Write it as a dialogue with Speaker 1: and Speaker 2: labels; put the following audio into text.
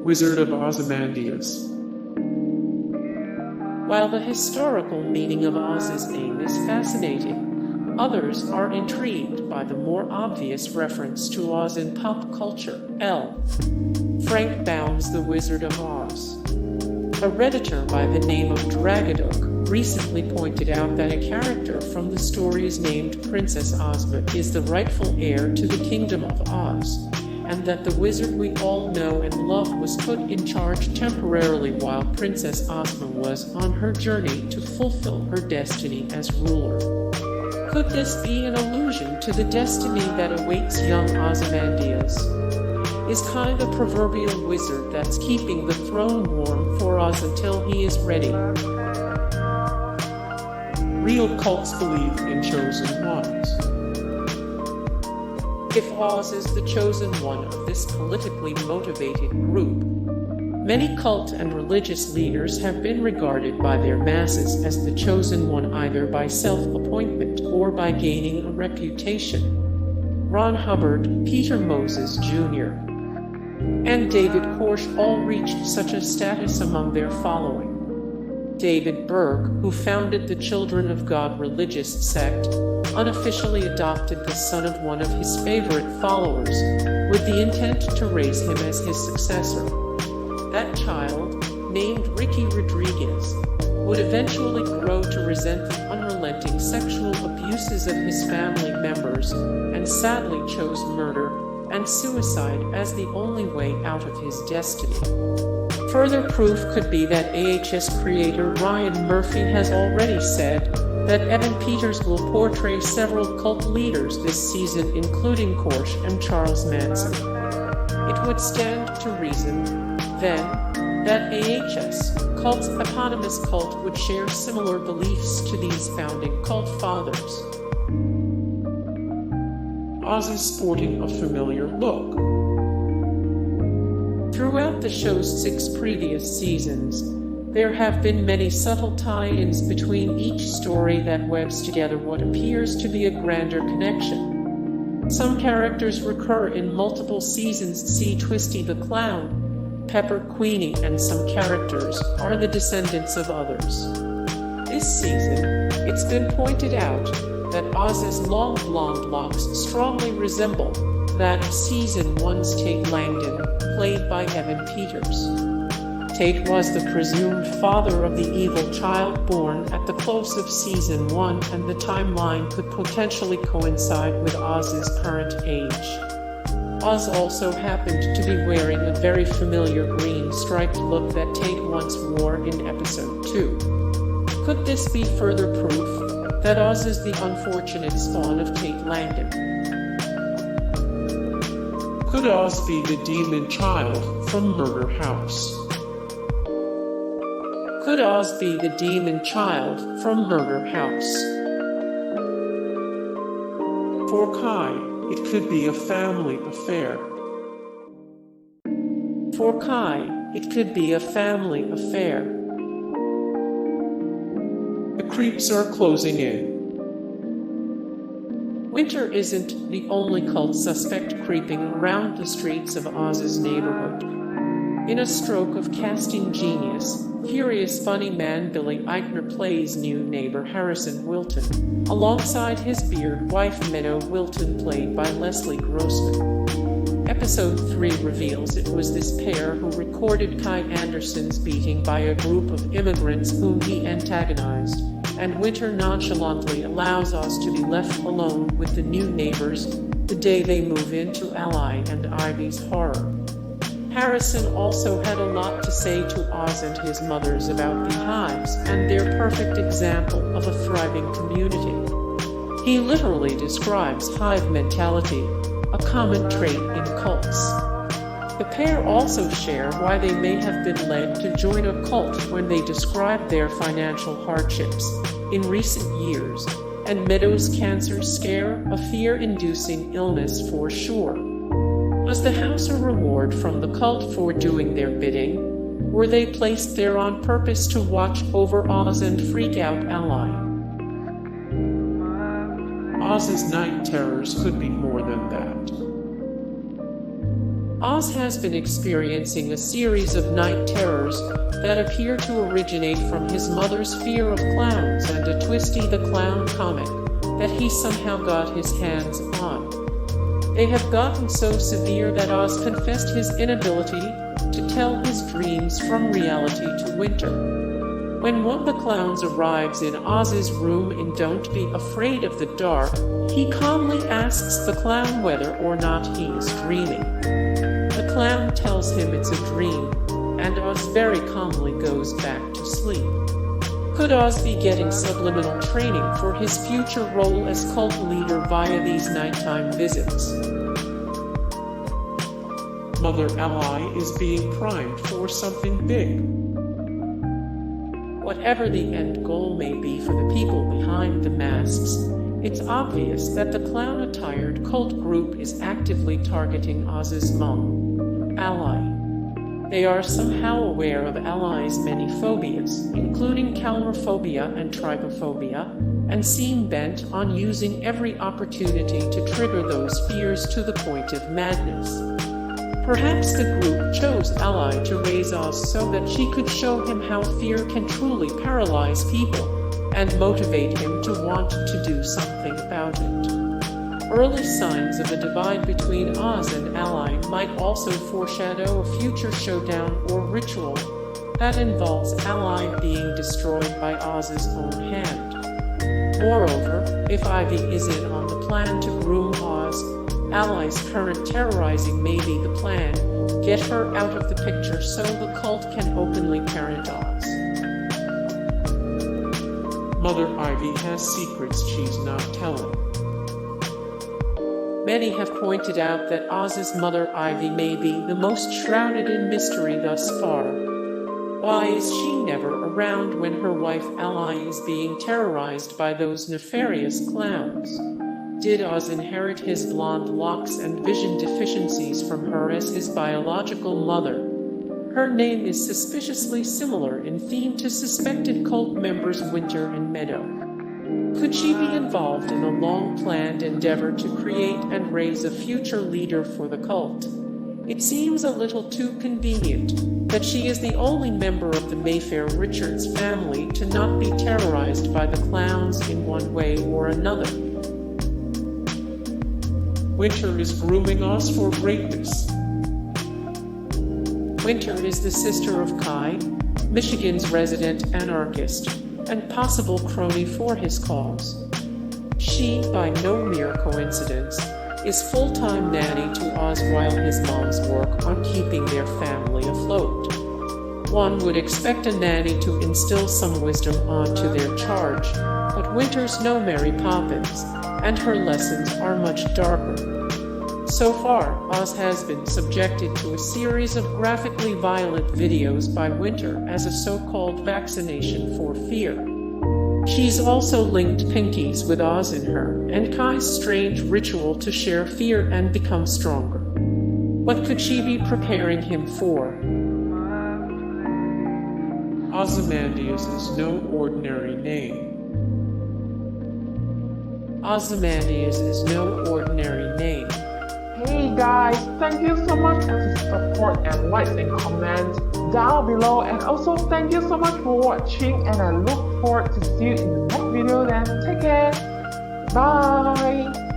Speaker 1: Wizard of Ozymandias.
Speaker 2: While the historical meaning of Oz's name is fascinating, others are intrigued by the more obvious reference to Oz in pop culture. L. Frank Baum's The Wizard of Oz. A Redditor by the name of Dragadook recently pointed out that a character from the stories named Princess Ozma is the rightful heir to the Kingdom of Oz, and that the wizard we all know and love was put in charge temporarily while Princess Ozma was on her journey to fulfill her destiny as ruler. Could this be an allusion to the destiny that awaits young Ozymandias? Is Kai the proverbial wizard that's keeping the throne warm for Oz until he is ready?
Speaker 1: Real cults believe in chosen ones.
Speaker 2: If Oz is the chosen one of this politically motivated group, many cult and religious leaders have been regarded by their masses as the chosen one either by self-appointment or by gaining a reputation. Ron Hubbard, Peter Moses Jr., and David Koresh all reached such a status among their following. David Berg, who founded the Children of God religious sect, unofficially adopted the son of one of his favorite followers, with the intent to raise him as his successor. That child, named Ricky Rodriguez, would eventually grow to resent the unrelenting sexual abuses of his family members, and sadly chose murder and suicide as the only way out of his destiny. Further proof could be that AHS creator Ryan Murphy has already said that Evan Peters will portray several cult leaders this season, including Koresh and Charles Manson. It would stand to reason, then, that AHS cult's eponymous cult would share similar beliefs to these founding cult fathers.
Speaker 1: Oz is sporting a familiar look.
Speaker 2: Throughout the show's 6 previous seasons, there have been many subtle tie-ins between each story that webs together what appears to be a grander connection. Some characters recur in multiple seasons. See Twisty the Clown, Pepper Queenie, and some characters are the descendants of others. This season, it's been pointed out that Oz's long blonde locks strongly resemble that of Season 1's Tate Langdon, played by Evan Peters. Tate was the presumed father of the evil child born at the close of Season 1, and the timeline could potentially coincide with Oz's current age. Oz also happened to be wearing a very familiar green striped look that Tate once wore in Episode 2. Could this be further proof that Oz is the unfortunate spawn of Tate Langdon?
Speaker 1: Could Oz be the demon child from Murder House?
Speaker 2: Could Oz be the demon child from Murder House?
Speaker 1: For Kai, it could be a family affair.
Speaker 2: For Kai, it could be a family affair.
Speaker 1: The creeps are closing in.
Speaker 2: Winter isn't the only cult suspect creeping around the streets of Oz's neighborhood. In a stroke of casting genius, furious funny man Billy Eichner plays new neighbor Harrison Wilton, alongside his beard wife Meadow Wilton, played by Leslie Grossman. Episode 3 reveals it was this pair who recorded Kai Anderson's beating by a group of immigrants whom he antagonized, and Winter nonchalantly allows Oz to be left alone with the new neighbors the day they move into Allya and Ivy's horror. Harrison also had a lot to say to Oz and his mothers about beehives and their perfect example of a thriving community. He literally describes hive mentality, a common trait in cults. The pair also share why they may have been led to join a cult when they describe their financial hardships in recent years, and Meadow's cancer scare, a fear-inducing illness for sure. Was the house a reward from the cult for doing their bidding? Were they placed there on purpose to watch over Oz and freak out Allya? Oz's night terrors could be more than that. Oz has been experiencing a series of night terrors that appear to originate from his mother's fear of clowns and a Twisty the Clown comic that he somehow got his hands on. They have gotten so severe that Oz confessed his inability to tell his dreams from reality to Winter. When one of the clowns arrives in Oz's room in Don't Be Afraid of the Dark, he calmly asks the clown whether or not he is dreaming. The clown tells him it's a dream, and Oz very calmly goes back to sleep. Could Oz be getting subliminal training for his future role as cult leader via these nighttime visits?
Speaker 1: Mother Allya is being primed for something big.
Speaker 2: Whatever the end goal may be for the people behind the masks, it's obvious that the clown-attired cult group is actively targeting Oz's mom, Allya. They are somehow aware of Allya's many phobias, including calrophobia and trypophobia, and seem bent on using every opportunity to trigger those fears to the point of madness. Perhaps the group chose Allya to raise Oz so that she could show him how fear can truly paralyze people and motivate him to want to do something about it. Early signs of a divide between Oz and Allya might also foreshadow a future showdown or ritual that involves Allya being destroyed by Oz's own hand. Moreover, if Ivy is in on the plan to groom Oz, Allya's current terrorizing may be the plan. Get her out of the picture so the cult can openly parent Oz.
Speaker 1: Mother Ivy has secrets she's not telling.
Speaker 2: Many have pointed out that Oz's mother Ivy may be the most shrouded in mystery thus far. Why is she never around when her wife Allya is being terrorized by those nefarious clowns? Did Oz inherit his blonde locks and vision deficiencies from her as his biological mother? Her name is suspiciously similar in theme to suspected cult members Winter and Meadow. Could she be involved in a long-planned endeavor to create and raise a future leader for the cult? It seems a little too convenient that she is the only member of the Mayfair Richards family to not be terrorized by the clowns in one way or another.
Speaker 1: Winter is grooming Oz for greatness.
Speaker 2: Winter is the sister of Kai, Michigan's resident anarchist, and possible crony for his cause. She, by no mere coincidence, is full-time nanny to Oz while his moms work on keeping their family afloat. One would expect a nanny to instill some wisdom onto their charge, but Winter's no Mary Poppins, and her lessons are much darker. So far, Oz has been subjected to a series of graphically violent videos by Winter as a so-called vaccination for fear. She's also linked pinkies with Oz in her, and Kai's strange ritual to share fear and become stronger. What could she be preparing him for?
Speaker 1: Ozymandias is no ordinary name.
Speaker 2: Ozymandias is no ordinary name.
Speaker 3: Hey guys, thank you so much for the support and likes and comments down below, and also thank you so much for watching, and I look forward to see you in the next video. Then take care, bye.